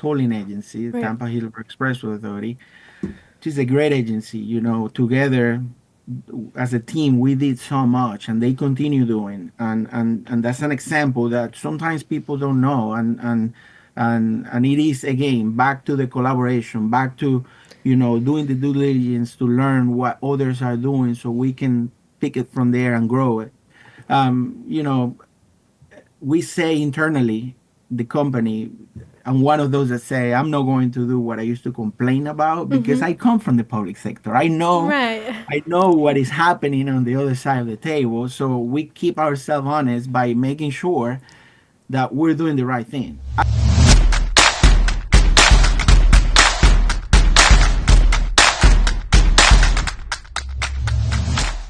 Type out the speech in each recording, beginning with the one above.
tolling agency, Right. Tampa Hill Expressway Authority, which is a great agency. Together as a team, we did so much, and they continue doing. And that's an example that sometimes people don't know. And it is again back to the collaboration, back to doing the due diligence to learn what others are doing, so we can pick it from there and grow it. Um, you know, we say internally, the company, I'm one of those that say I'm not going to do what I used to complain about because Mm-hmm. I come from the public sector. I know Right. I know what is happening on the other side of the table. So we keep ourselves honest by making sure that we're doing the right thing.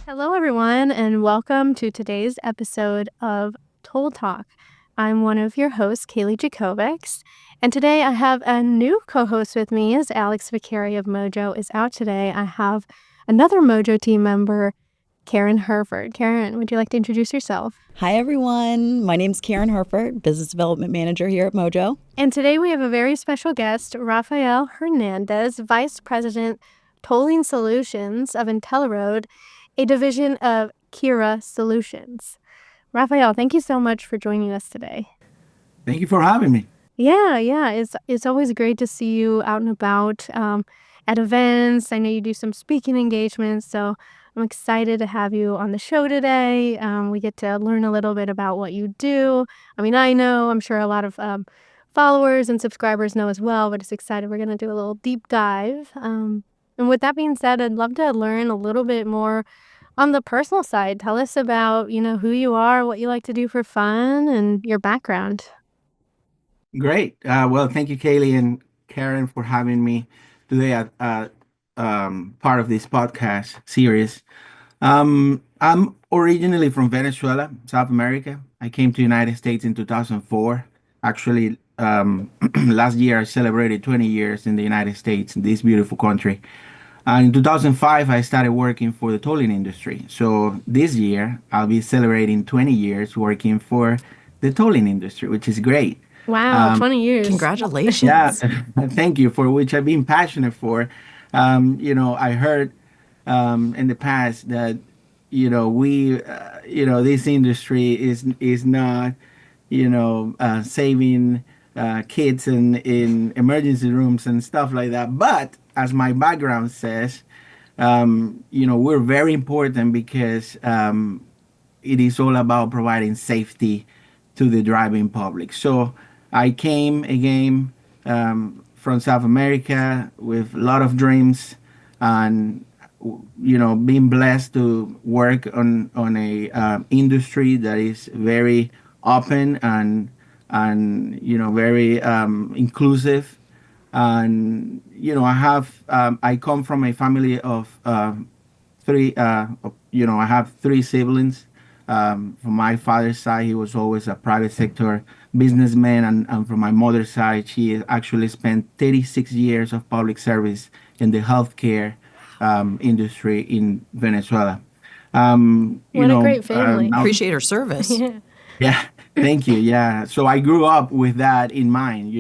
Hello, everyone, and welcome to today's episode of Toll Talk. I'm one of your hosts, Kalie Jacobics, and today I have a new co-host with me as Alex Vicari of Mojo is out today. I have another Mojo team member, Karen Herford. Karen, would you like to introduce yourself? Hi, everyone. My name's Karen Herford, Business Development Manager here at Mojo. And today we have a very special guest, Rafael Hernandez, Vice President, Tolling Solutions of IntelliRoad, a division of Kira Solutions. Rafael, thank you so much for joining us today. Thank you for having me. Yeah. It's always great to see you out and about at events. I know you do some speaking engagements, so I'm excited to have you on the show today. We get to learn a little bit about what you do. I mean, I know, I'm sure a lot of followers and subscribers know as well, but it's excited. We're going to do a little deep dive. And with that being said, I'd love to learn a little bit more on the personal side. Tell us about, who you are, what you like to do for fun, and your background. Great. Well, thank you, Kaylee and Karen, for having me today at part of this podcast series. I'm originally from Venezuela, South America. I came to United States in 2004. Actually, last year I celebrated 20 years in the United States, in this beautiful country. In 2005, I started working for the tolling industry. So this year, I'll be celebrating 20 years working for the tolling industry, which is great. Wow, Um, 20 years. yeah, Congratulations. thank you, for which I've been passionate for. I heard in the past that this industry is not saving kids in emergency rooms and stuff like that. But as my background says, we're very important because it is all about providing safety to the driving public. So I came again from South America with a lot of dreams, and being blessed to work on a industry that is very open and very inclusive. And I come from a family of three. I have three siblings. From my father's side, he was always a private sector businessman, and from my mother's side, she actually spent 36 years of public service in the healthcare industry in Venezuela. Um, you What a know, great family. now Appreciate her service. Yeah. yeah, thank you. Yeah. So I grew up with that in mind,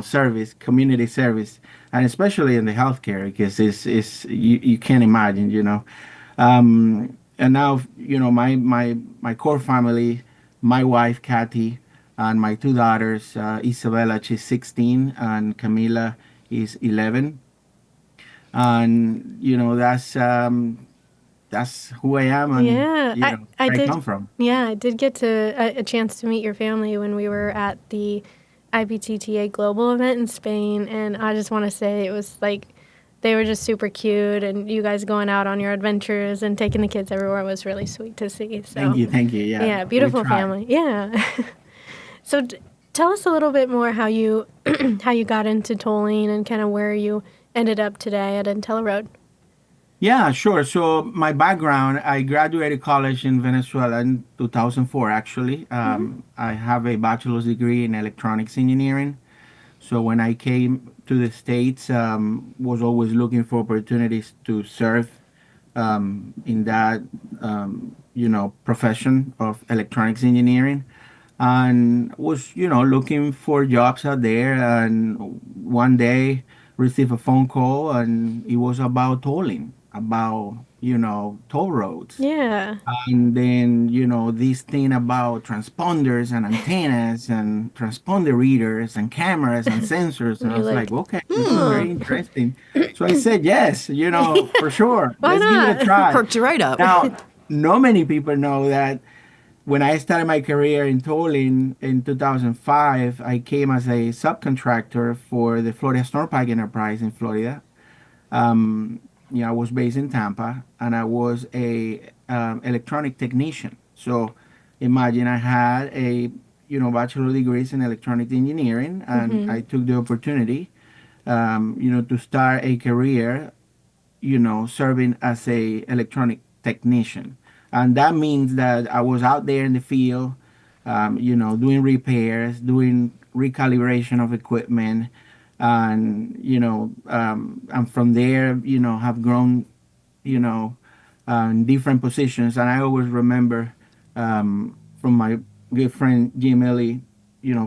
service, community service, and especially in the healthcare, because it's you can't imagine. And now, my core family, my wife, Kathy, and my two daughters, Isabella, she's 16, and Camila is 11. And, that's who I am and, Yeah, I, I where I did. come from. Yeah, I did get a chance to meet your family when we were at the IBTTA Global event in Spain, and I just want to say it was like they were just super cute, and you guys going out on your adventures and taking the kids everywhere was really sweet to see. Thank So, you. Thank you. Yeah, yeah, we beautiful try. family. Yeah. So, tell us a little bit more how you how you got into tolling and kind of where you ended up today at IntelliRoad. Yeah, sure. So my background, I graduated college in Venezuela in 2004, actually. Mm-hmm. I have a bachelor's degree in electronics engineering. So when I came to the States, was always looking for opportunities to serve in that, profession of electronics engineering. and was looking for jobs out there, and one day received a phone call, and it was about tolling, about toll roads. Yeah. And then, this thing about transponders and antennas and transponder readers and cameras and sensors. And I You're was like, like, okay, this is huh. very interesting. So I said, yes, for sure. Why Let's give it a not? try. Perked you right up. Now, not many people know that when I started my career in tolling in 2005, I came as a subcontractor for the Florida Snowpack Enterprise in Florida. I was based in Tampa, and I was a electronic technician. So imagine I had a bachelor degrees in electronic engineering, and Mm-hmm. I took the opportunity, to start a career, serving as a electronic technician. And that means that I was out there in the field, doing repairs, doing recalibration of equipment, and from there, have grown, you know, in different positions. And I always remember from my good friend Jim Ellie,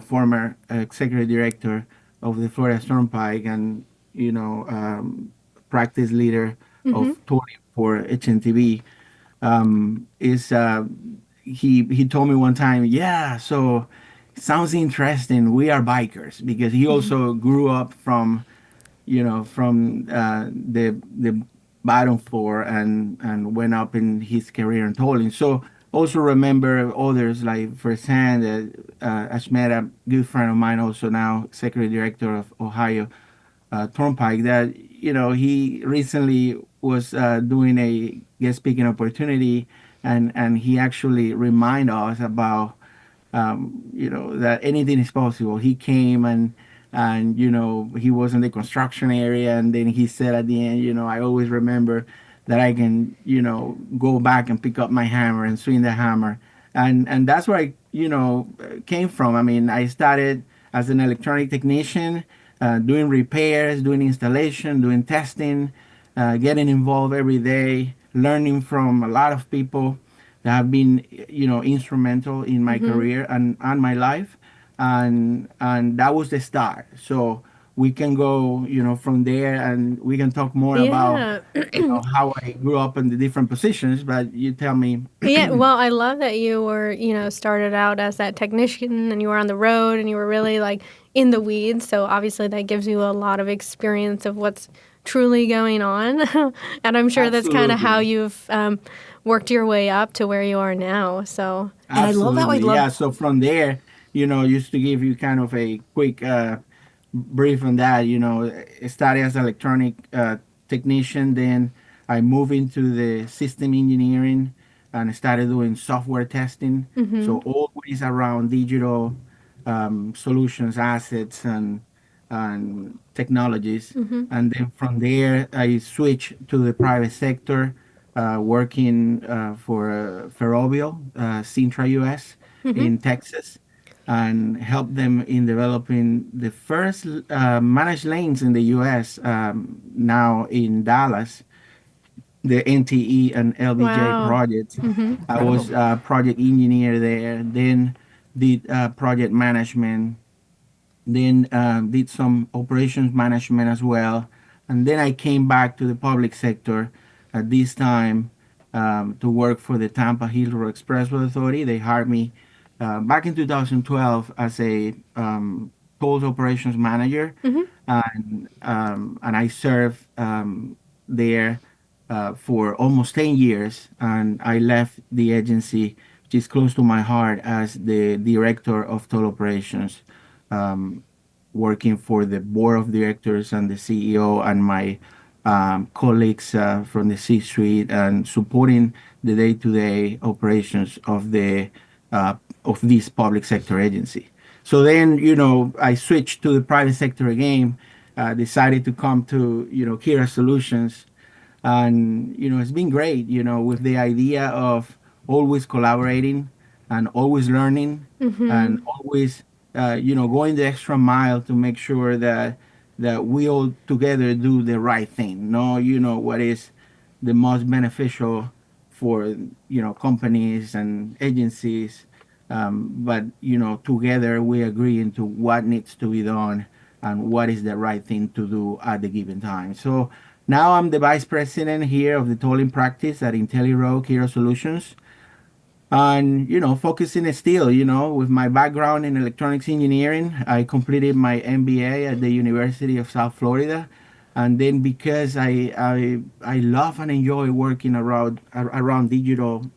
former executive director of the Florida Stormpike, and practice leader Mm-hmm. of touring for HNTV, is he told me one time, yeah, so sounds interesting. We are bikers, because he also grew up from the bottom floor, and went up in his career in tolling. So also remember others, like firsthand, I met a good friend of mine, also now executive director of Ohio Turnpike, that he recently was doing a guest speaking opportunity, and he actually remind us about that anything is possible. He came, and he was in the construction area, and then he said at the end, I always remember that I can go back and pick up my hammer and swing the hammer, and that's where I came from. I mean, I started as an electronic technician, doing repairs, doing installation, doing testing, getting involved every day, learning from a lot of people that have been instrumental in my Mm-hmm. career and my life, and that was the start. So we can go from there, and we can talk more about Yeah. how I grew up in the different positions, but you tell me. Yeah, well, I love that you were, started out as that technician and you were on the road and you were really like in the weeds. So obviously that gives you a lot of experience of what's truly going on. And I'm sure that's kind of how Absolutely. you've worked your way up to where you are now. So, And I love how I Absolutely, love yeah. So from there, just to give you kind of a quick brief on that, I started as electronic technician. Then I moved into the system engineering and started doing software testing. mm-hmm, So always around digital solutions, assets, and technologies. mm-hmm, And then from there, I switched to the private sector, working for Ferrovial, Sintra US mm-hmm. in Texas, and helped them in developing the first managed lanes in the US, now in Dallas, the NTE and LBJ Wow. projects. Mm-hmm. I incredible. was a project engineer there, then did project management, then did some operations management as well. And then I came back to the public sector at this time, to work for the Tampa Hill Expressway Authority. They hired me back in 2012 as a tolls operations manager, Mm-hmm. and I served there for almost 10 years. And I left the agency, which is close to my heart, as the director of toll operations, um, working for the board of directors and the CEO and my colleagues from the C-suite, and supporting the day-to-day operations of this public sector agency. So then, I switched to the private sector again, decided to come to, Kira Solutions, and it's been great, with the idea of always collaborating and always learning, and Mm-hmm. always going the extra mile to make sure that we all together do the right thing. Know what is the most beneficial for companies and agencies, But together we agree into what needs to be done and what is the right thing to do at the given time. So now I'm the vice president here of the tolling practice at IntelliRoad Kira Solutions, and focusing still, with my background in electronics engineering. I completed my MBA at the University of South Florida, and then because I love and enjoy working around digital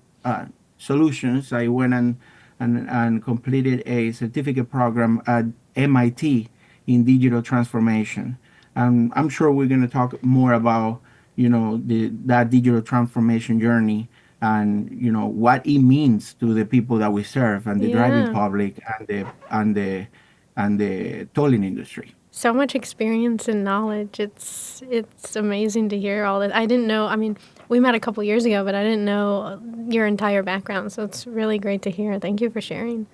solutions, I went and completed a certificate program at MIT in digital transformation. And I'm sure we're going to talk more about that digital transformation journey, and what it means to the people that we serve and the driving Yeah. public and the tolling industry. So much experience and knowledge. It's amazing to hear all this. I didn't know. I mean, we met a couple years ago, but I didn't know your entire background. So it's really great to hear. Thank you for sharing.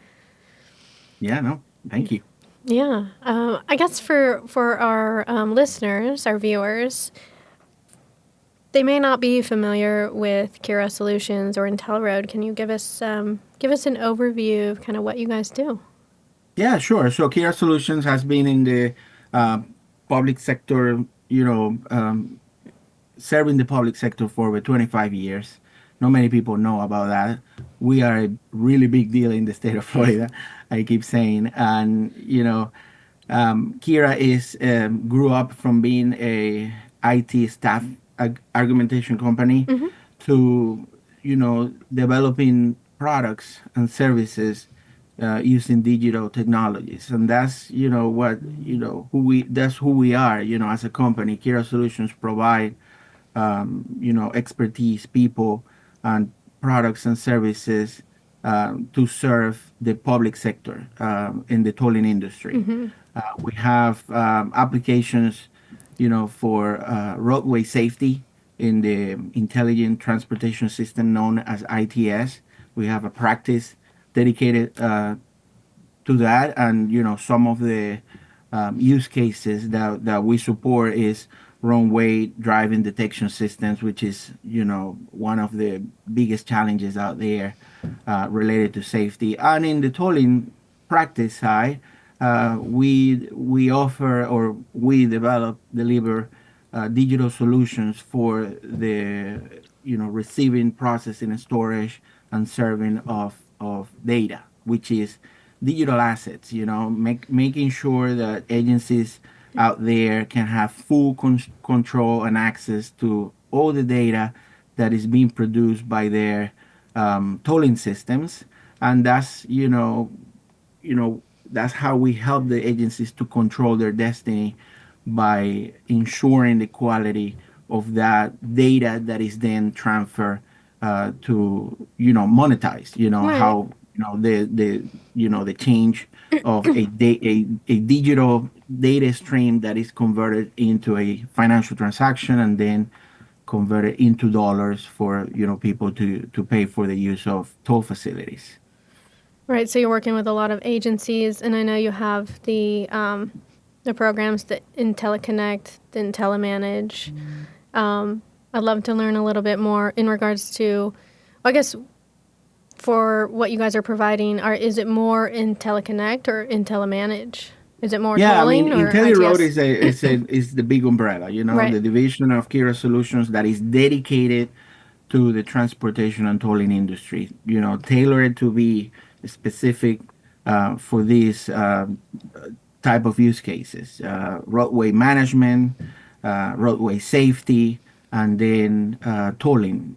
Yeah, no, thank you. Yeah. I guess for our listeners, our viewers, they may not be familiar with Kira Solutions or IntelliRoad. Can you give us an overview of kind of what you guys do? Yeah, sure. So Kira Solutions has been in the uh, public sector, serving the public sector for over 25 years. Not many people know about that. We are a really big deal in the state of Florida, I keep saying. And, Kira is grew up from being a IT staff argumentation company Mm-hmm. to, developing products and services using digital technologies. And that's, that's who we are, as a company. Kira Solutions provide expertise, people, and products and services to serve the public sector in the tolling industry. Mm-hmm. We have applications, for roadway safety in the intelligent transportation system known as ITS. We have a practice dedicated to that, and some of the use cases that we support is wrong way driving detection systems, which is one of the biggest challenges out there related to safety. And in the tolling practice side, we offer, or we deliver digital solutions for the receiving, processing, and storage and serving of data, which is digital assets. Making sure that agencies out there can have full control and access to all the data that is being produced by their tolling systems. And that's how we help the agencies to control their destiny, by ensuring the quality of that data that is then transferred to monetize. Right. How the change of a digital data stream that is converted into a financial transaction, and then converted into dollars for people to pay for the use of toll facilities. Right. So you're working with a lot of agencies, and I know you have the programs that IntelliConnect, the IntelliManage. I'd love to learn a little bit more in regards to, I guess, for what you guys are providing. Is it more IntelliConnect or IntelliManage? Is it more Yeah, I mean, tolling or IntelliRoad ITS? is the big umbrella, Right. the division of Kira Solutions that is dedicated to the transportation and tolling industry. Tailored to be specific for these type of use cases: roadway management, roadway safety, and then tolling.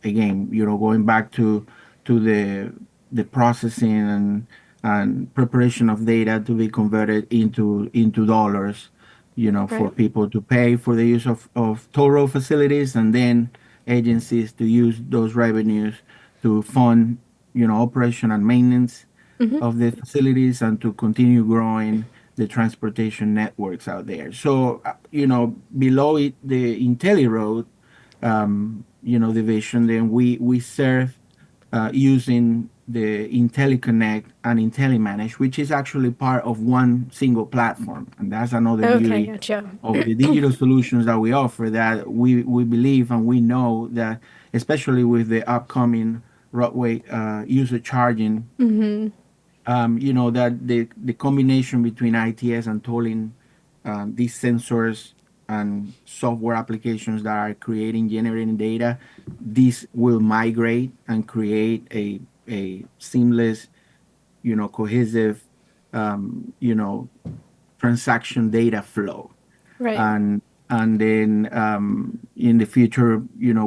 Again, going back to the processing and preparation of data to be converted into dollars, for Right. people to pay for the use of toll road facilities, and then agencies to use those revenues to fund, operation and maintenance Mm-hmm. of the facilities, and to continue growing the transportation networks out there. So, below it, the IntelliRoad, division, then we serve using the IntelliConnect and IntelliManage, which is actually part of one single platform. And that's another Okay, beauty gotcha. of the digital solutions that we offer, that we believe and we know that, especially with the upcoming roadway user charging. Mhm. That the combination between ITS and tolling, these sensors and software applications that are generating data, this will migrate and create a seamless, cohesive, um, you know, transaction data flow. Right. And then in the future,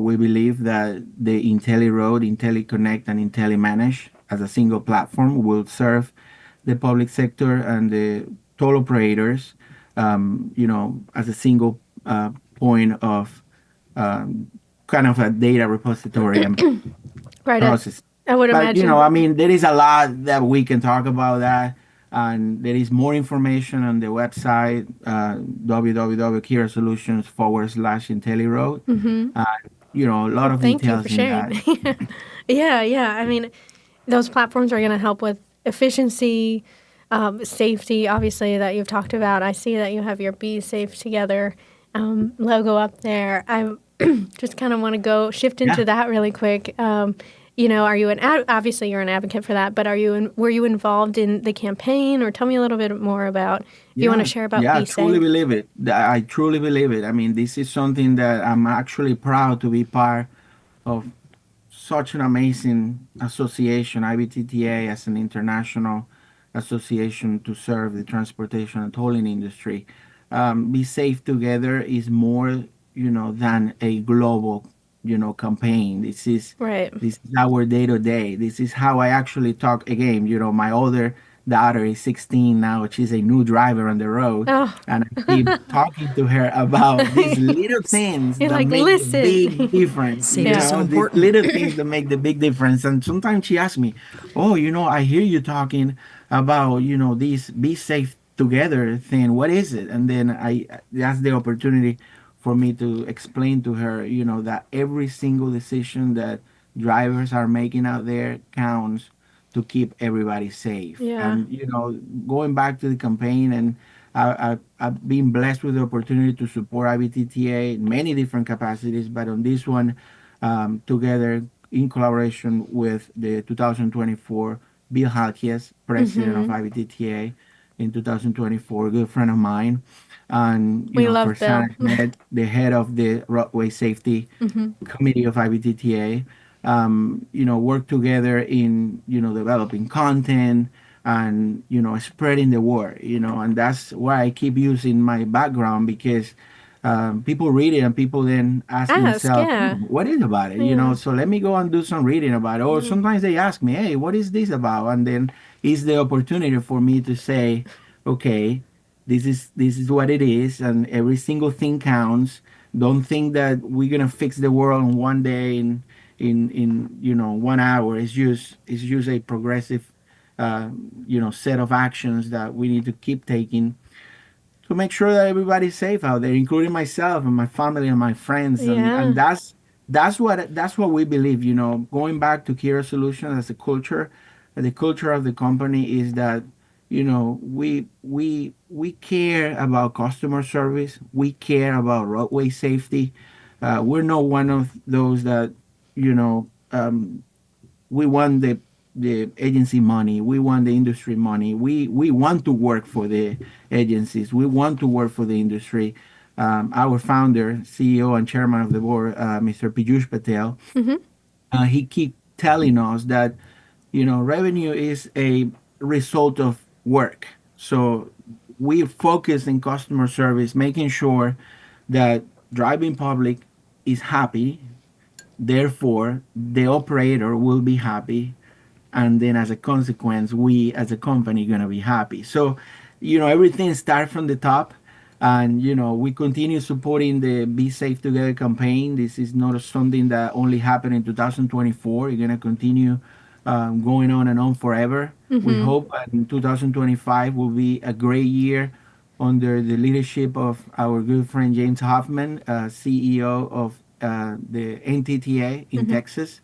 we believe that the IntelliRoad, IntelliConnect, and IntelliManage as a single platform will serve the public sector and the toll operators, as a single point of um, kind of a data repository and Right. process. I would But imagine. I mean, there is a lot that we can talk about that, and there is more information on the website www.kirasolutions/IntelliRoad. Mhm. Uh, a lot Well, of thank you for details in sharing. that. Yeah, yeah. I mean, those platforms are going to help with efficiency, safety, obviously, that you've talked about. I see that you have your Be Safe Together logo up there. I just kind of want to go shift Yeah, into that really quick. Are you obviously you're an advocate for that, but were you involved in the campaign, or tell me a little bit more about if you want to yeah, share about yeah. I Be truly Safe? believe it. I truly believe it. I mean, this is something that I'm actually proud to be part of such an amazing association, IBTTA, as an international association to serve the transportation and tolling industry. Be Safe Together is more, than a global, campaign. Right. This is our day to day. This is how I actually talk again. My older daughter is 16 now. She's a new driver on the road, Oh, and I keep talking to her about these little things you're that like, make the big listen. difference. Safety is Yeah. so These important. little things that make the big difference. And sometimes she asks me, "Oh, I hear you talking about this Be Safe Together thing. What is it?" And then that's the opportunity for me to explain to her, that every single decision that drivers are making out there counts to keep everybody safe. Yeah. And going back to the campaign, and I've been blessed with the opportunity to support IBTTA in many different capacities, but on this one, together in collaboration with the 2024 Bill Halkias, president of Mhm. IBTTA in 2024, a good friend of mine, and We love Farzan Bill. Ahmed, the head of the roadway safety Mhm. committee of IBTTA, work together in developing content and spreading the word, and that's why I keep using my background, because people read it and people then ask Ask, themselves, yeah. what is about it, Yeah. so let me go and do some reading about it. Or Yeah. sometimes they ask me, hey, what is this about? And then it's the opportunity for me to say, okay, this is what it is, and every single thing counts. Don't think that we're gonna fix the world in one day, in 1 hour. It's just a progressive set of actions that we need to keep taking to make sure that everybody's safe out there, including myself and my family and my friends. And Yeah. that's what we believe. Going back to Kira Solutions as a culture, the culture of the company is that we care about customer service. We care about roadway safety. We're not one of those that we want the agency money. We want the industry money. We want to work for the agencies. We want to work for the industry. Our founder, CEO, and chairman of the board, Mr. Piyush Patel, Mhm. he keep telling us that revenue is a result of work. So we focus in customer service, making sure that driving public is happy. Therefore, the operator will be happy, and then as a consequence, we as a company gonna be happy. So, everything starts from the top, and we continue supporting the Be Safe Together campaign. This is not something that only happened in 2024. It's gonna continue going on and on forever. We Mhm. hope in 2025 will be a great year under the leadership of our good friend James Hoffman, CEO of the NTTA in Mhm. Texas,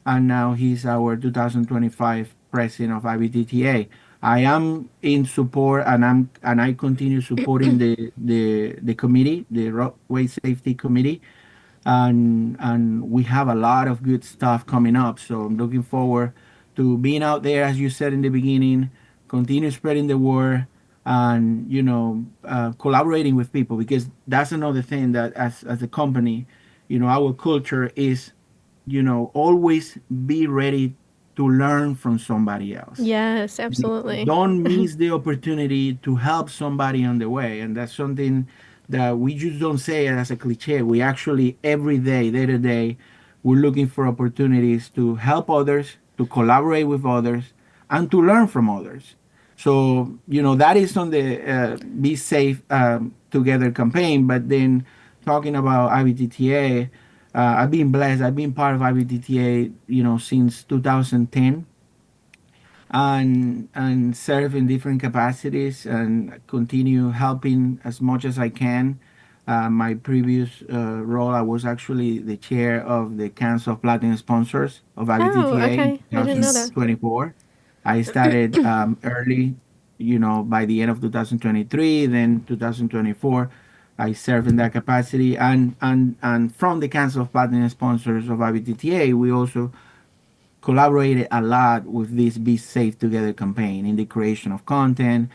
and now he's our 2025 president of IBTTA. I am in support, and I continue supporting the committee, the roadway safety committee, and we have a lot of good stuff coming up. So I'm looking forward to being out there, as you said in the beginning, continue spreading the word, and collaborating with people, because that's another thing that as a company, our culture is, always be ready to learn from somebody else. Yes, absolutely. Don't miss the opportunity to help somebody on the way. And that's something that we just don't say it as a cliche. We actually, every day to day, we're looking for opportunities to help others, to collaborate with others, and to learn from others. So, that is on the Be Safe Together campaign. But then talking about IBTTA, I've been blessed. I've been part of IBTTA, since 2010, and serve in different capacities and continue helping as much as I can. My previous role, I was actually the chair of the Council of Platinum Sponsors of Oh, IBTTA in okay. I didn't know that. 2024. I started early, by the end of 2023, then 2024. I served in that capacity, and from the Council of Platinum Sponsors of IBTTA, we also collaborated a lot with this Be Safe Together campaign in the creation of content,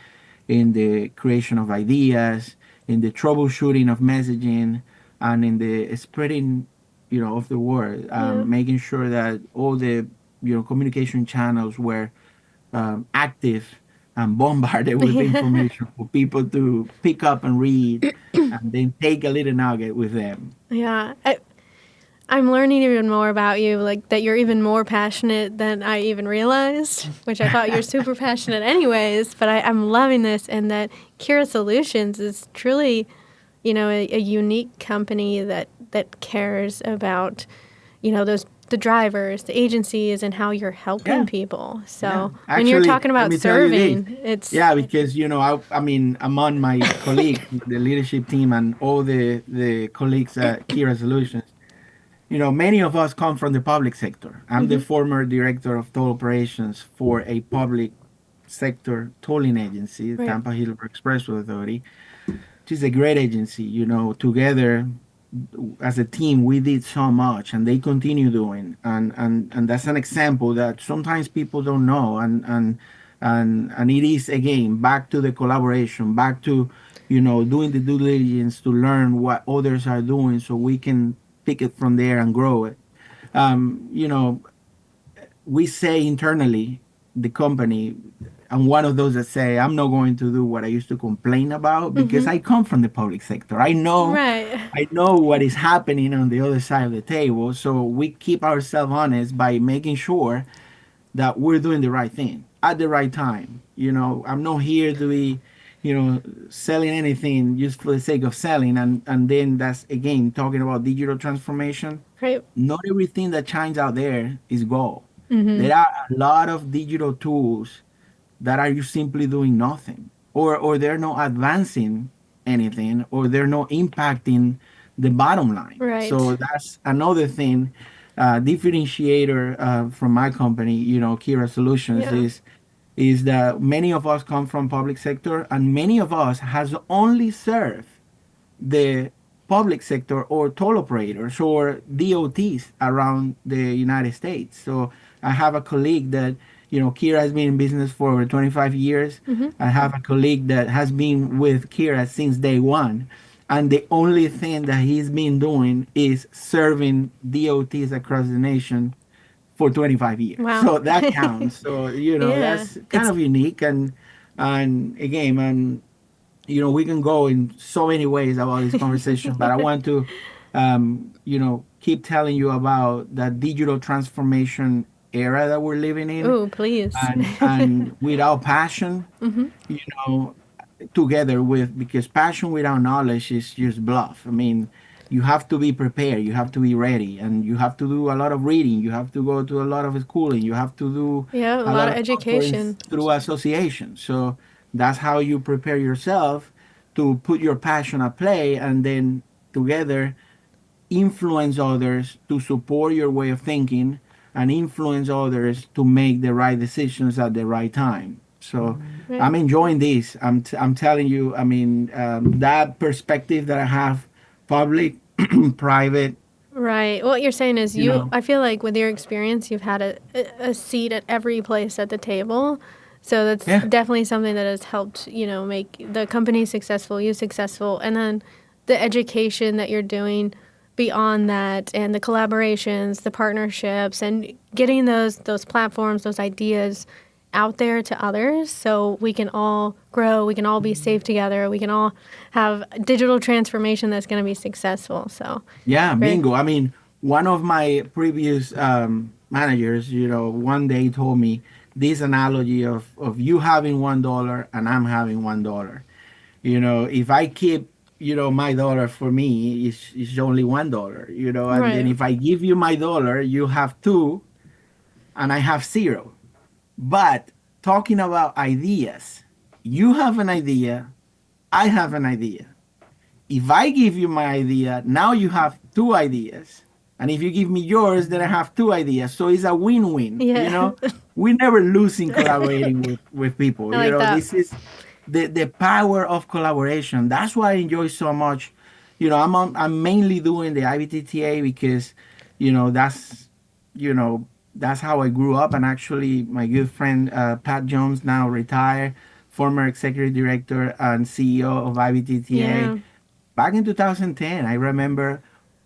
in the creation of ideas, in the troubleshooting of messaging, and in the spreading, of the word, Yeah. making sure that all the, communication channels were active and bombarded with Yeah. information for people to pick up and read, and then take a little nugget with them. Yeah. I'm learning even more about you, like that you're even more passionate than I even realized, which I thought you're super passionate anyways, but I'm loving this, and that Kira Solutions is truly, a unique company that cares about, those the drivers, the agencies, and how you're helping Yeah. people. Yeah, So when you're actually, talking let about me tell you this. serving, it's Yeah, because I mean, among my colleagues, the leadership team, and all the colleagues at Kira Solutions, many of us come from the public sector. I'm the former director of toll operations for a public sector tolling agency, right. Tampa Hill Expressway Authority, which is a great agency. Together as a team, we did so much, and they continue doing, and that's an example that sometimes people don't know, and it is, again, back to the collaboration, back to, doing the due diligence to learn what others are doing, so we can pick it from there and grow it. um, you know we say internally, the company, I'm one of those that say I'm not going to do what I used to complain about, because I come from the public sector. I know, Right. I know what is happening on the other side of the table. So we keep ourselves honest by making sure that we're doing the right thing at the right time. I'm not here to be, selling anything just for the sake of selling. And then that's, again, talking about digital transformation. Right. Not everything that shines out there is gold. There are a lot of digital tools that are you simply doing nothing, or they're not advancing anything, or they're not impacting the bottom line. So Right. that's another thing, differentiator from my company, Kira Solutions, Yeah. is that many of us come from public sector, and many of us has only served the public sector or toll operators or DOTs around the United States. So I have a colleague that, Kira has been in business for over 25 years. I have a colleague that has been with Kira since day one. And the only thing that he's been doing is serving DOTs across the nation for 25 years. Wow. So that counts. So, Yeah. that's kind It's of unique. And again, man, we can go in so many ways about this conversation, but I want to, keep telling you about that digital transformation era that we're living in, Oh, please. and without passion, you know, together with, because passion without knowledge is just bluff. I mean, you have to be prepared, you have to be ready, and you have to do a lot of reading, you have to go to a lot of schooling, you have to do Yeah, a a lot lot of of conference education. through association. So that's how you prepare yourself to put your passion at play, and then together influence others to support your way of thinking, and influence others to make the right decisions at the right time. So Right. I'm enjoying this. I'm telling you, I mean, that perspective that I have, public, private, Right. What you're saying is you know. I feel like with your experience, you've had a seat at every place at the table. So that's Yeah. definitely something that has helped, make the company successful, you successful. And then the education that you're doing beyond that and the collaborations, the partnerships and getting those platforms, those ideas out there to others so we can all grow, we can all be safe together, we can all have digital transformation that's going to be successful. So, Yeah, very, bingo. I mean, one of my previous managers, one day told me this analogy of you having $1 and I'm having $1. If I keep, my dollar for me is only $1, and then right. if I give you my dollar, you have two and I have zero. But talking about ideas, you have an idea, I have an idea. If I give you my idea, now you have two ideas. And if you give me yours, then I have two ideas. So it's a win-win, Yeah. We never lose in collaborating with people. I like that. This is the power of collaboration. That's why I enjoy so much. I'm mainly doing the IBTTA because, that's, you know, that's how I grew up. And actually, my good friend Pat Jones, now retired, former executive director and CEO of IBTTA, Yeah. back in 2010, I remember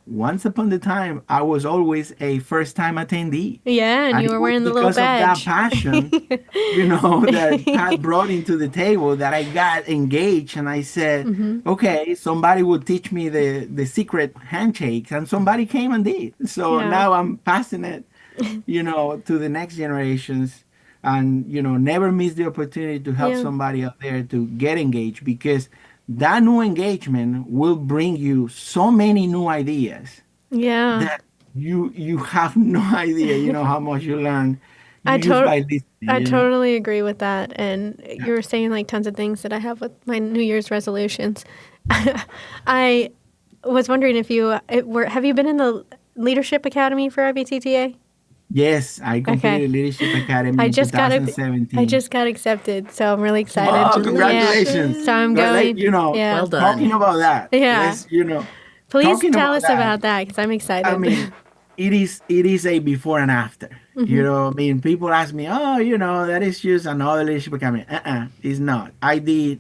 once upon the time, I was always a first time attendee. Yeah, and And you it were was wearing the little because of that badge. passion, that Pat brought into the table that I got engaged and I said, Hmm. okay, somebody will teach me the secret handshakes. And somebody came and did. So Yeah. now I'm passing it, to the next generations and, never miss the opportunity to help Yeah. somebody out there to get engaged because that new engagement will bring you so many new ideas Yeah. that you have no idea, how much you learn I just to- by listening, I totally agree with that. And Yeah. you were saying like tons of things that I have with my New Year's resolutions. I was wondering if have you been in the Leadership Academy for IBTTA? Yes, I Okay. completed Leadership Academy I in just got it. I 2017. just got accepted, so I'm really excited. Oh, Yeah. congratulations. So I'm Congratulations. Let, going. you know, Yeah. Well talking done. about that, Yeah. let's, Please talking tell about us that. about that because I'm I excited. mean, it is a before and after. Hmm. I mean, people ask me, oh, that is just another leadership academy. It's not. I did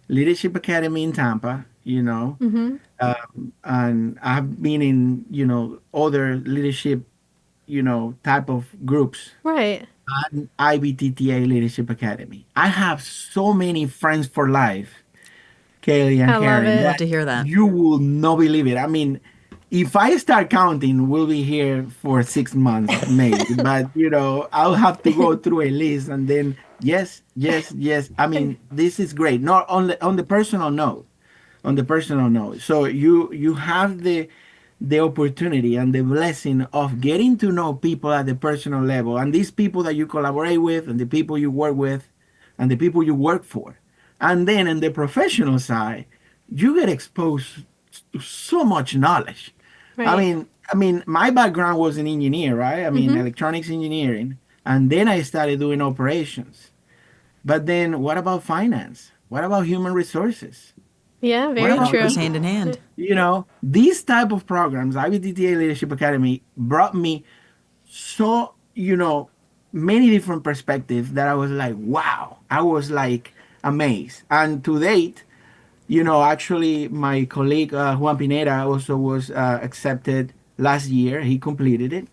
leadership academy in Tampa. Hmm. And I've been in other leadership type of groups Right. and IBTTA Leadership Academy. I have so many friends for life, Kalie and I love Karen, it. Love that to hear that. you will not believe it. I mean, if I start counting, we'll be here for 6 months, maybe. But I'll have to go through a list, and then yes, yes, yes. I mean, this is great. Not on the personal note, So you have the opportunity and the blessing of getting to know people at the personal level, and these people that you collaborate with, and the people you work with, and the people you work for. And then in the professional side, you get exposed to so much knowledge. I Right. mean, I mean, my background was an engineer, right? I mean, Hmm. electronics engineering, and then I started doing operations. But then, what about finance? What about human resources? Yeah, What It very all about true. goes people? hand in hand. These type of programs, IBTTA Leadership Academy, brought me so, many different perspectives that I was like, wow. I was like amazed. And to date, actually, my colleague Juan Pineda also was accepted last year. He completed it.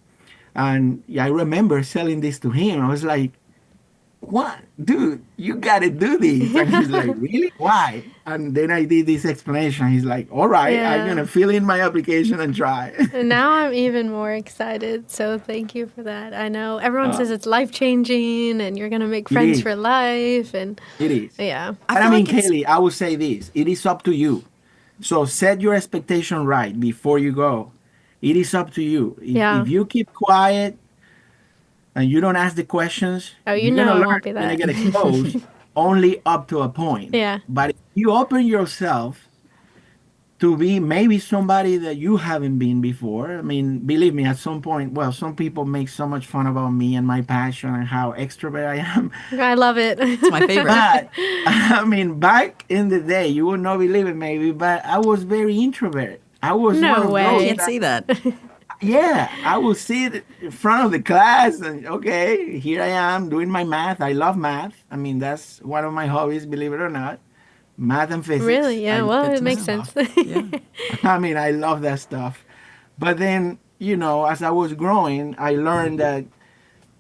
And yeah, I remember selling this to him. I was like, what, dude, you gotta do this. And he's like, really? Why? And then I did this explanation. He's like, all right, I'm Yeah. gonna fill in my application and try. And now I'm even more excited. So thank you for that. I know everyone uh, says it's life changing and you're going to make it friends is. for life. And It is. yeah. I And I feel mean, like it's Kaylee, I would say this: it is up to you. So set your expectation right before you go. It is up to you. If Yeah. you keep quiet and you don't ask the questions, Oh, you you're gonna know it learn. won't be You're gonna that. get exposed only up to a point. Yeah. But if you open yourself to be maybe somebody that you haven't been before. I mean, believe me, at some point, well, some people make so much fun about me and my passion and how extrovert I am. I love it. it's my favorite. But I mean, back in the day, you would not believe it maybe, but I was very introvert. I was one No of I those way. can't that see that. Yeah, I will sit in front of the class and okay, here I am doing my math. I love math. I mean, that's one of my hobbies, believe it or not. Math and Really? physics. I Yeah. love Well, Good it to that makes know. sense. stuff. Yeah. I mean, I love that stuff. But then, as I was growing, I learned that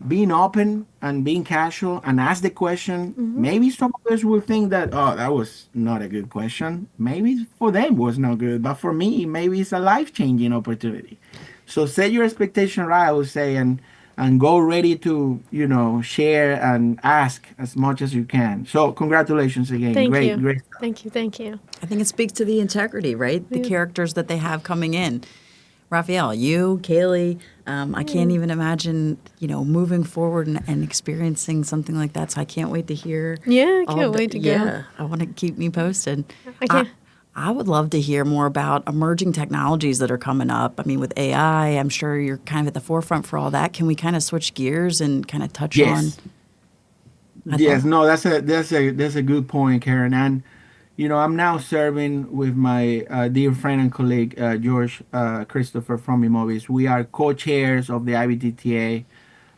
being open and being casual and ask the question, Hmm. maybe some of us will think that, oh, that was not a good question. Maybe for them was not good, but for me, maybe it's a life-changing opportunity. So set your expectation right, I would say, and go ready to, share and ask as much as you can. So congratulations again. Thank Great, you. great. Thank you. Thank you. I think it speaks to the integrity, right? The Yeah. characters that they have coming in. Raphael, you, Kaylee, I can't even imagine, moving forward and experiencing something like that. So I can't wait to hear Yeah, I all of can't the. wait to go. Yeah, I want to keep me posted. I I, can't. I would love to hear more about emerging technologies that are coming up. I mean, with AI, I'm sure you're kind of at the forefront for all that. Can we kind of switch gears and kind of touch on? Yes. I thought. Yes, no, that's a good point, Karen. And I'm now serving with my dear friend and colleague George Christopher from Immovis. We are co-chairs of the IBTTA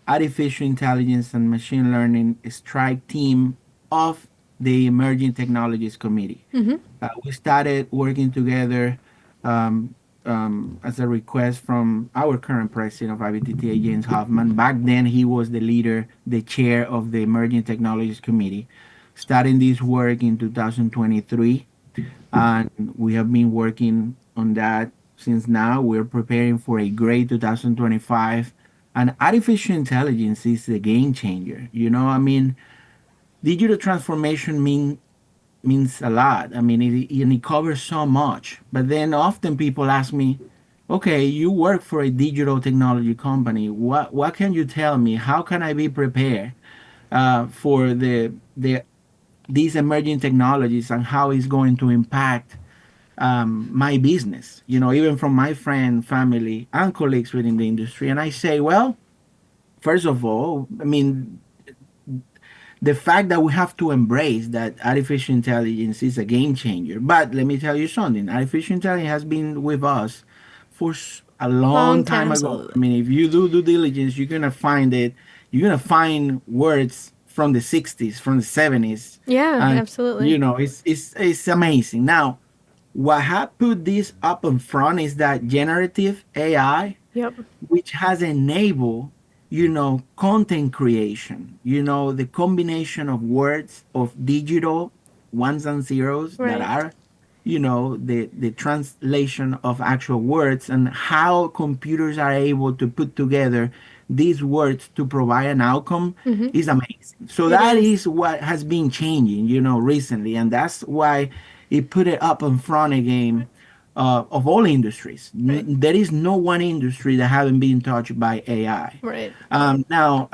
Artificial Intelligence and Machine Learning Strike Team of the Emerging Technologies Committee. Hmm. We started working together um, as a request from our current president of IBTTA, James Hoffman. Back then, he was the leader, the chair of the Emerging Technologies Committee. Starting this work in 2023, and we have been working on that since now. We're preparing for a great 2025. And artificial intelligence is the game changer. I mean, digital transformation means a lot. I mean, it covers so much. But then often people ask me, okay, you work for a digital technology company. What can you tell me? How can I be prepared for these emerging technologies and how it's going to impact my business? Even from my friend, family, and colleagues within the industry. And I say, well, first of all, I mean, the fact that we have to embrace that artificial intelligence is a game changer. But let me tell you something: artificial intelligence has been with us for a long Long time time. ago. I Absolutely. mean, if you do due diligence, you're gonna find it. You're gonna find words from the '60s, from the '70s, Yeah, and absolutely. it's amazing. Now, what have put this up in front is that generative AI, Yep. which has enabled content creation, the combination of words, of digital ones and zeros that Right. are the translation of actual words, and how computers are able to put together these words to provide an outcome Hmm. is amazing. So It that is. is what has been changing recently, and that's why it put it up in front again of all industries. Right. There is no one industry that haven't been touched by AI. Right. Now,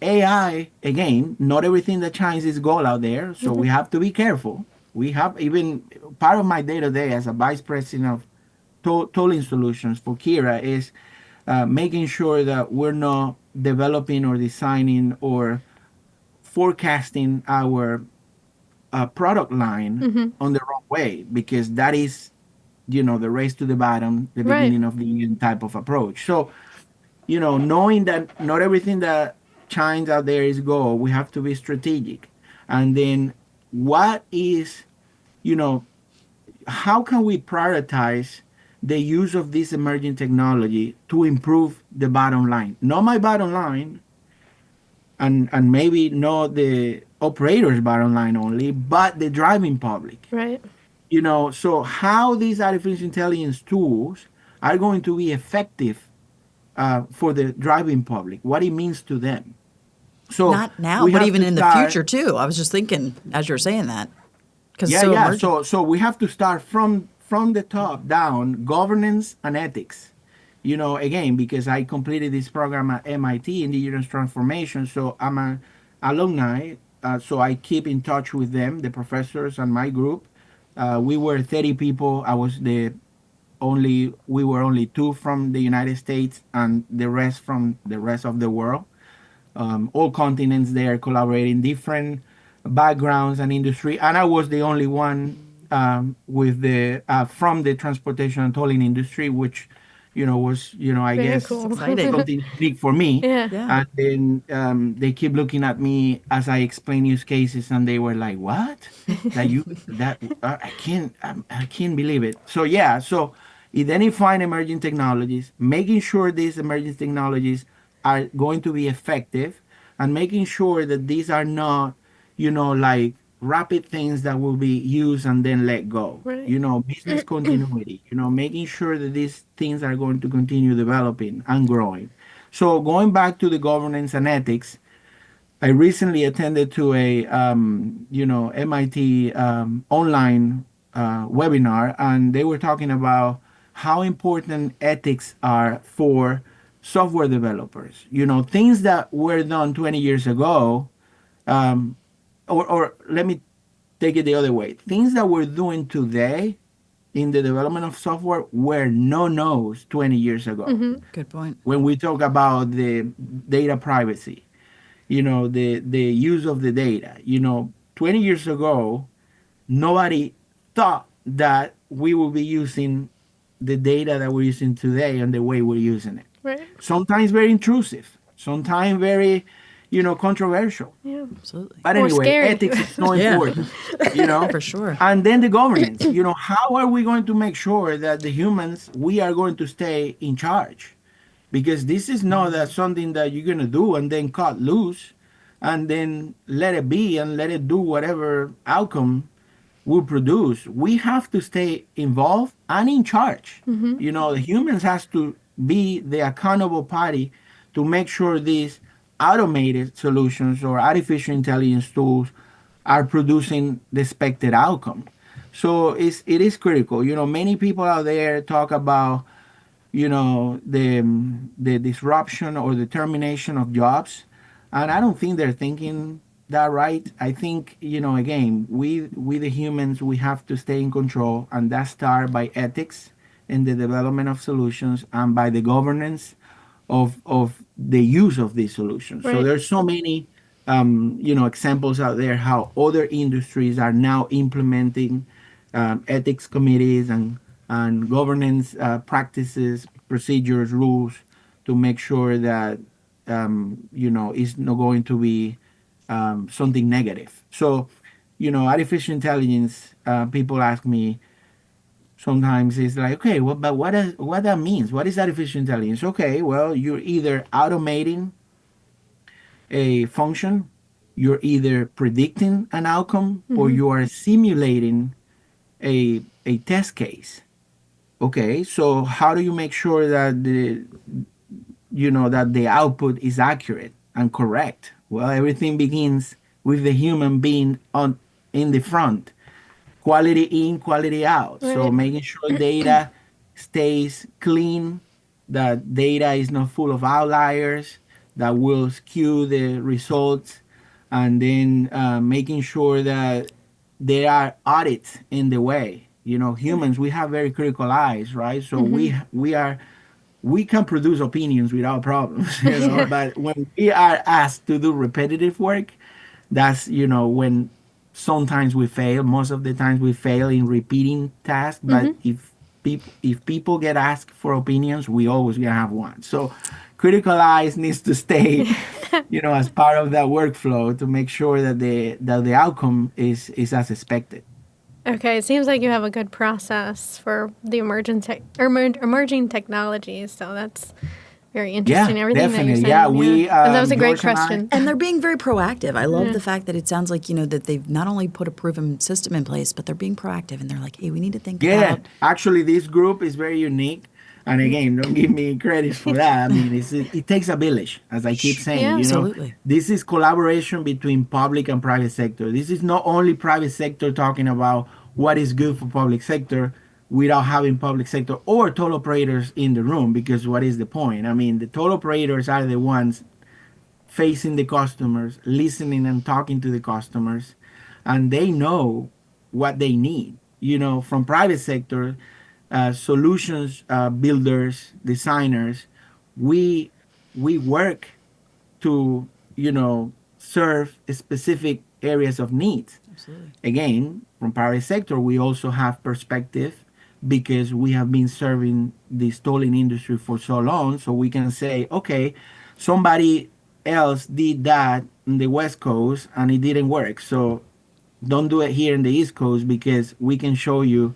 AI, again, not everything that shines is gold out there, so Hmm. we have to be careful. We have even part of my day to day as a vice president of tolling solutions for Kira is making sure that we're not developing or designing or forecasting our product line Hmm. on the wrong way, because that is the race to the bottom, the Right. beginning of the end type of approach. So knowing that not everything that shines out there is gold, we have to be strategic. And then what is, you know, how can we prioritize the use of this emerging technology to improve the bottom line? Not my bottom line, and maybe not the operator's bottom line only, but the driving public. Right. So how these artificial intelligence tools are going to be effective for the driving public, what it means to them. So Not now, we but have even to in the start, future too. I was just thinking as you're saying that because it's yeah, so yeah. emergent. So we have to start from the top down, governance and ethics. Again, because I completed this program at MIT in digital transformation, so I'm a alumni. So I keep in touch with them, the professors and my group. We were 30 people. We were only two from the United States, and the rest from the rest of the world. All continents there collaborating, different backgrounds and industry, and I was the only one with the from the transportation and tolling industry, which was, I Very guess cool. Exciting. something unique for me. Yeah. Yeah. And then they keep looking at me as I explain use cases, and they were like, "What? I can't believe it." So yeah, so identifying emerging technologies, making sure these emerging technologies are going to be effective, and making sure that these are not, like rapid things that will be used and then let go. Right. Business continuity, making sure that these things are going to continue developing and growing. So going back to the governance and ethics, I recently attended to a MIT online webinar, and they were talking about how important ethics are for software developers. Things that were done 20 years ago, um, or let me take it the other way. Things that we're doing today in the development of software were no nos 20 years ago. Hmm. Good point. When we talk about the data privacy, the use of the data. 20 years ago, nobody thought that we would be using the data that we're using today and the way we're using it. Right. Sometimes very intrusive, sometimes very, controversial. Yeah. Absolutely. But Or anyway, scary. ethics is so Yeah, important, you know. for sure. And then the governance, how are we going to make sure that the humans, we are going to stay in charge? Because this is not that something that you're going to do and then cut loose and then let it be and let it do whatever outcome will produce. We have to stay involved and in charge. Hmm. The humans has to be the accountable party to make sure these automated solutions or artificial intelligence tools are producing the expected outcome. So it is critical. Many people out there talk about the disruption or the termination of jobs, and I don't think they're thinking that right. I think, again, we the humans, we have to stay in control, and that start by ethics in the development of solutions and by the governance of the use of these solutions. So Right. there's so many examples out there how other industries are now implementing ethics committees and governance practices, procedures, rules to make sure that it's not going to be something negative. So, artificial intelligence. People ask me sometimes it's like, okay, well, but what that means? What is artificial intelligence? Okay, well, you're either automating a function, you're either predicting an outcome, or Hmm. you are simulating a test case. Okay, so how do you make sure that the output is accurate and correct? Well, everything begins with the human being on in the front, quality in, quality out. So Right. making sure data stays clean, that data is not full of outliers that will skew the results, and then making sure that there are audits in the way. Humans, we have very critical eyes, right? So Hmm. we can produce opinions without problems, Yeah. but when we are asked to do repetitive work, that's when sometimes we fail. Most of the times we fail in repeating tasks, but Hmm. if people get asked for opinions, we always gonna have one. So critical eyes needs to stay as part of that workflow to make sure that the outcome is as expected. Okay, it seems like you have a good process for the emerging technologies. So that's very Yeah, interesting. Everything that you're definitely. Yeah, saying. Yeah, we and that was a great George and I. question. And they're being very proactive. I love Yeah. the fact that it sounds like, that they've not only put a proven system in place, but they're being proactive and they're like, hey, we need to think Yeah, about. actually, this group is very unique. And again, don't give me credit for that. I mean, it takes a village, as I keep saying. Yeah. Absolutely. This is collaboration between public and private sector. This is not only private sector talking about what is good for public sector without having public sector or toll operators in the room, because what is the point? I mean, the toll operators are the ones facing the customers, listening and talking to the customers, and they know what they need. From private sector, solutions builders, designers, we we work to serve specific areas of needs. Absolutely. Again, from private sector, we also have perspective because we have been serving the tolling industry for so long. So we can say, okay, somebody else did that in the West Coast and it didn't work. So don't do it here in the East Coast because we can show you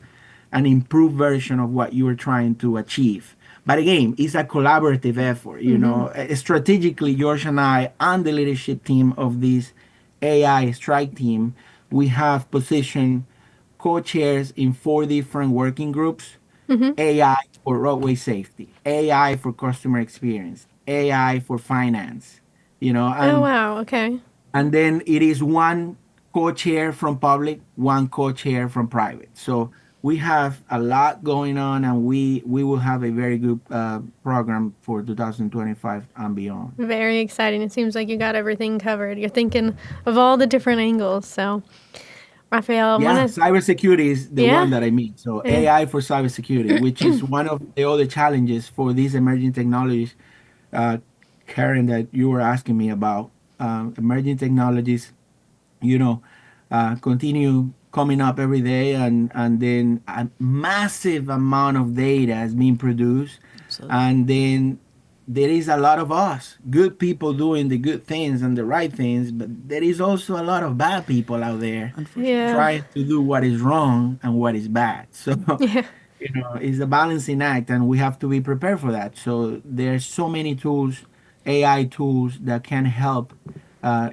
an improved version of what you were trying to achieve. But again, it's a collaborative effort. Strategically, George and I and the leadership team of this AI strike team, we have positioned co-chairs in 4 different working groups. AI for roadway safety, AI for customer experience, AI for finance, Oh, and wow. Okay. then it is one co-chair from public, one co-chair from private. So we have a lot going on, and we will have a very good program for 2025 and beyond. Very exciting. It seems like you got everything covered. You're thinking of all the different angles. So, Rafael, I Yeah, want to, cybersecurity is the yeah. one that I mean. So Yeah. AI for cybersecurity, which is one of the other challenges for these emerging technologies, uh, Karen, that you were asking me about. Emerging technologies, continue coming up every day, and then a massive amount of data is being produced, Absolutely. and then there is a lot of us good people doing the good things and the right things, but there is also a lot of bad people out there Unfortunately. Yeah. trying to do what is wrong and what is bad. So Yeah. it's a balancing act, and we have to be prepared for that. So there's so many tools, AI tools, that can help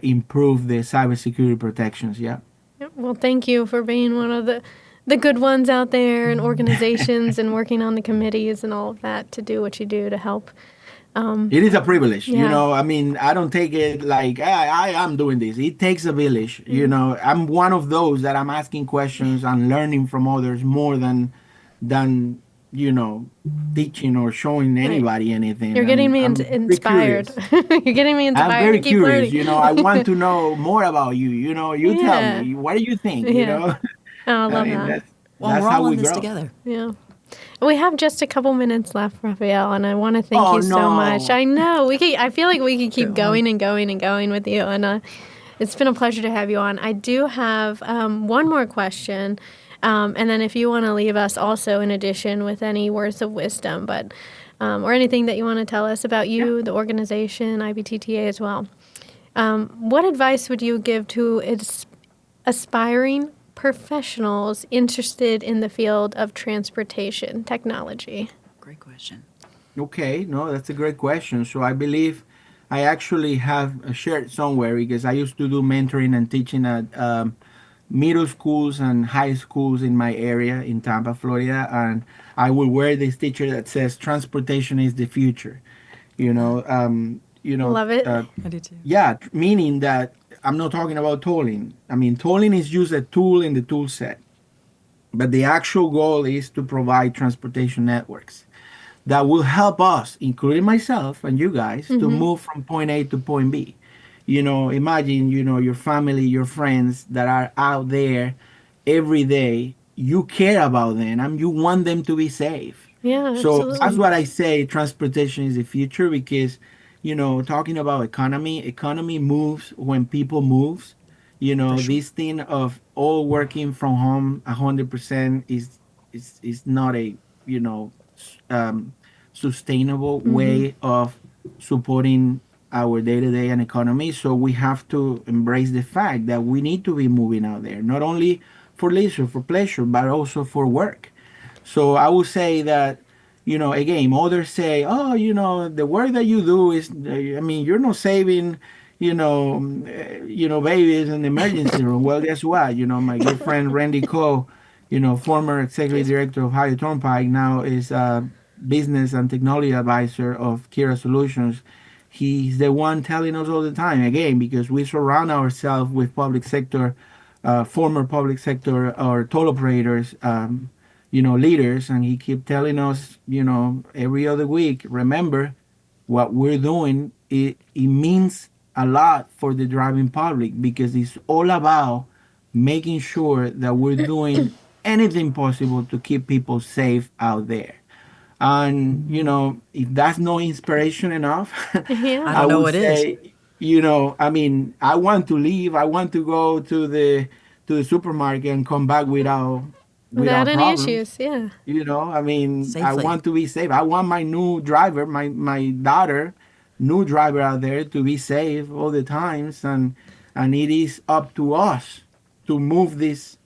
improve the cybersecurity protections. Yeah. Yep. Well, thank you for being one of the good ones out there and organizations and working on the committees and all of that to do what you do to help. It is a privilege, Yeah. I mean, I don't take it like I am doing this. It takes a village, I'm one of those that I'm asking questions and learning from others more than you know teaching or showing Right. anybody anything. You're getting me I'm very inspired. curious. You're getting me I'm inspired to very keep curious. learning. I want to know more about you. You tell Yeah. me, what do you think? Yeah. Oh, I I love mean, that. Well, that's we're how all we in this grow. together. Yeah. We have just a couple minutes left, Rafael, and I want to thank Oh you so much. no. I know I feel like we could keep Go. going and going and going with you, and it's been a pleasure to have you on. I do have one more question, and then if you want to leave us also in addition with any words of wisdom, but or anything that you want to tell us about Yeah. you, the organization, IBTTA as well. What advice would you give to aspiring professionals interested in the field of transportation technology? Great question. Okay, no, that's a great question. So I believe I actually have shared somewhere because I used to do mentoring and teaching at middle schools and high schools in my area in Tampa, Florida, and I will wear this teacher that says transportation is the future. You know, Love it. I do too. yeah, meaning that I'm not talking about tolling. I mean, tolling is just a tool in the tool set, but the actual goal is to provide transportation networks that will help us, including myself and you guys, to move from point A to point B. Imagine, your family, your friends that are out there every day. You care about them and you want them to be safe. Yeah, So that's absolutely. what I say transportation is the future because, talking about economy moves when people moves. For sure. This thing of all working from home 100% is not a, you know, um, sustainable way of supporting our day-to-day and economy. So we have to embrace the fact that we need to be moving out there, not only for leisure, for pleasure, but also for work. So I would say that, again, others say, oh, the work that you do is, I mean, you're not saving, babies in the emergency room. Well, guess what? My good friend Randy Coe, former executive director of Higher Turnpike, now is business and technology advisor of Kira Solutions. He's the one telling us all the time, again, because we surround ourselves with public sector, former public sector or toll operators, leaders, and he keep telling us, every other week, remember what we're doing. It means a lot for the driving public because it's all about making sure that we're doing anything possible to keep people safe out there. And if that's no inspiration enough, I Yeah. I don't know would what is. say, I mean, I want to leave. I want to go to the supermarket and come back without without any problems. issues. Yeah. I mean, I Safely. want to be safe. I want my new driver, my daughter, new driver out there to be safe all the times, and it is up to us to move this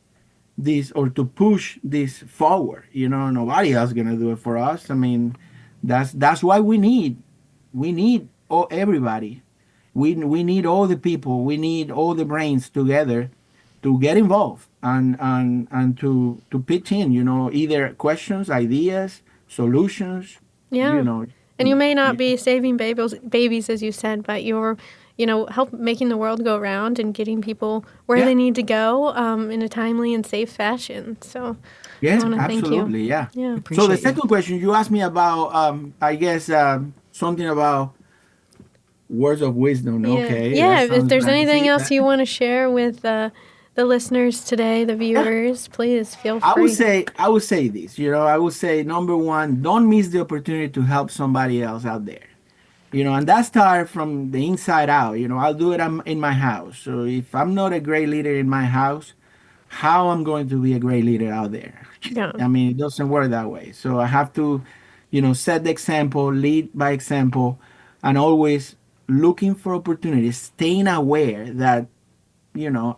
or to push this forward. Nobody else gonna do it for us. I mean, that's why we need everybody. We need all the people. We need all the brains together to get involved and to pitch in. Either questions, ideas, solutions. You Yeah. know, And you may not yeah, be saving babies, as you said, but you're, help making the world go round and getting people where yeah, they need to go in a timely and safe fashion. So I yeah, want to thank you. absolutely, yeah. Yeah. So the Appreciate you. second question you asked me about, I guess something about words of wisdom. Yeah. Okay, that Yeah. If sounds there's nice. anything See, else you want to share with the listeners today, the yeah. viewers, please feel I would free. say I would say this. I would say number one, don't miss the opportunity to help somebody else out there. And that starts from the inside out. I'll do it in my house. So if I'm not a great leader in my house, how I'm going to be a great leader out there? Yeah. I mean, it doesn't work that way. So I have to, set the example, lead by example, and always looking for opportunities, staying aware that,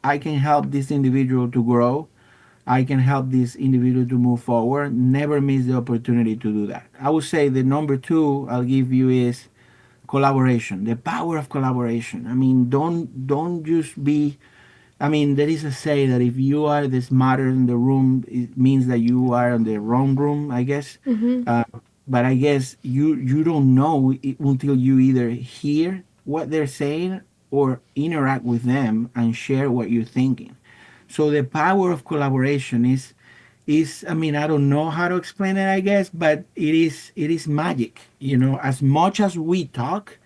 I can help this individual to grow. I can help this individual to move forward. Never miss the opportunity to do that. I would say the number two I'll give you is collaboration, the power of collaboration. I mean, don't just be. I mean, there is a say that if you are the smarter in the room, it means that you are in the wrong room, I guess. Mm-hmm. uh, but I guess you don't know it until you either hear what they're saying or interact with them and share what you're thinking. So the power of collaboration is, I mean, I don't know how to explain it, I guess, but it is magic. As much as we talk,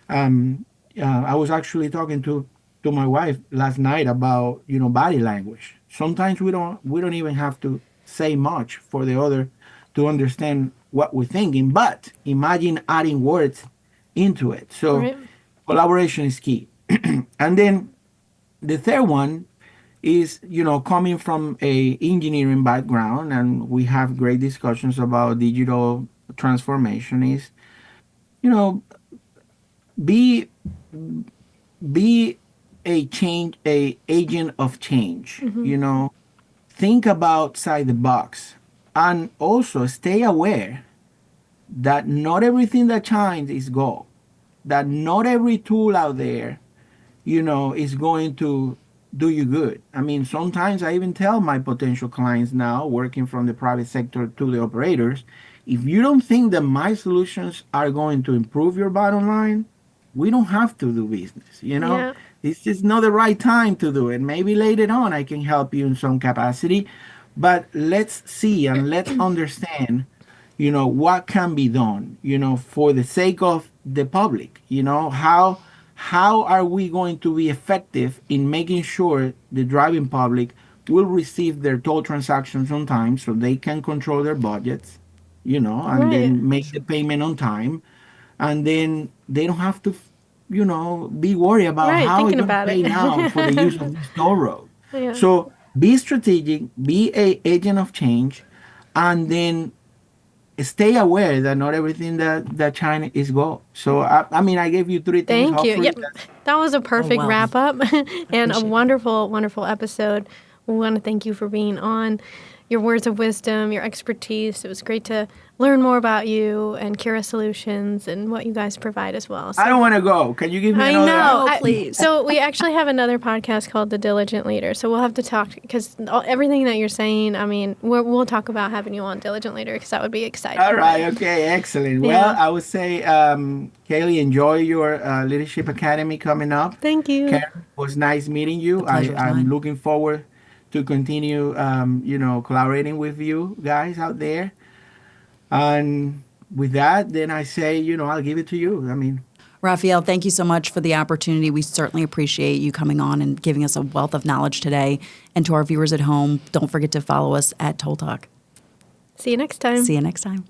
I was actually talking to my wife last night about body language. Sometimes we don't even have to say much for the other to understand what we're thinking. But imagine adding words into it. So Right. collaboration is key. And then the third one is coming from a engineering background, and we have great discussions about digital transformation. Is you know be be a agent of change. Mm-hmm. Think about outside the box, and also stay aware that not everything that shines is gold, that not every tool out there is going to do you good. I mean, sometimes I even tell my potential clients now, working from the private sector to the operators, if you don't think that my solutions are going to improve your bottom line, we don't have to do business. Yeah. This is not the right time to do it. Maybe later on I can help you in some capacity, but let's see and let's understand what can be done for the sake of the public. How are we going to be effective in making sure the driving public will receive their toll transactions on time so they can control their budgets, and Right. then make the payment on time, and then they don't have to be worried about Right. how I'm Thinking going to about pay now for the use it. of this toll road. Yeah. So be strategic, be a agent of change, and then stay aware that not everything that China is gold. So I mean, I gave you three things. Thank you. Hopefully, Yep. That was a Oh, perfect well, wrap up and a appreciate it. wonderful, wonderful episode. We want to thank you for being on, your words of wisdom, your expertise. It was great to learn more about you and Kira Solutions and what you guys provide as well. I So don't want to go. Can you give me I another? know. No, please. So we actually have another podcast called The Diligent Leader. So we'll have to talk because everything that you're saying, I mean, we'll talk about having you on Diligent Leader because that would be exciting. All right. But Okay. Excellent. Well, yeah. I would say, Kaylee, enjoy your Leadership Academy coming up. Thank you. Karen, it was nice meeting The you. pleasure was I'm mine. looking forward to continue, collaborating with you guys out there. And with that, then I say, I'll give it to you. I mean, Rafael, thank you so much for the opportunity. We certainly appreciate you coming on and giving us a wealth of knowledge today. And to our viewers at home, don't forget to follow us at Toll Talk. See you next time. See you next time.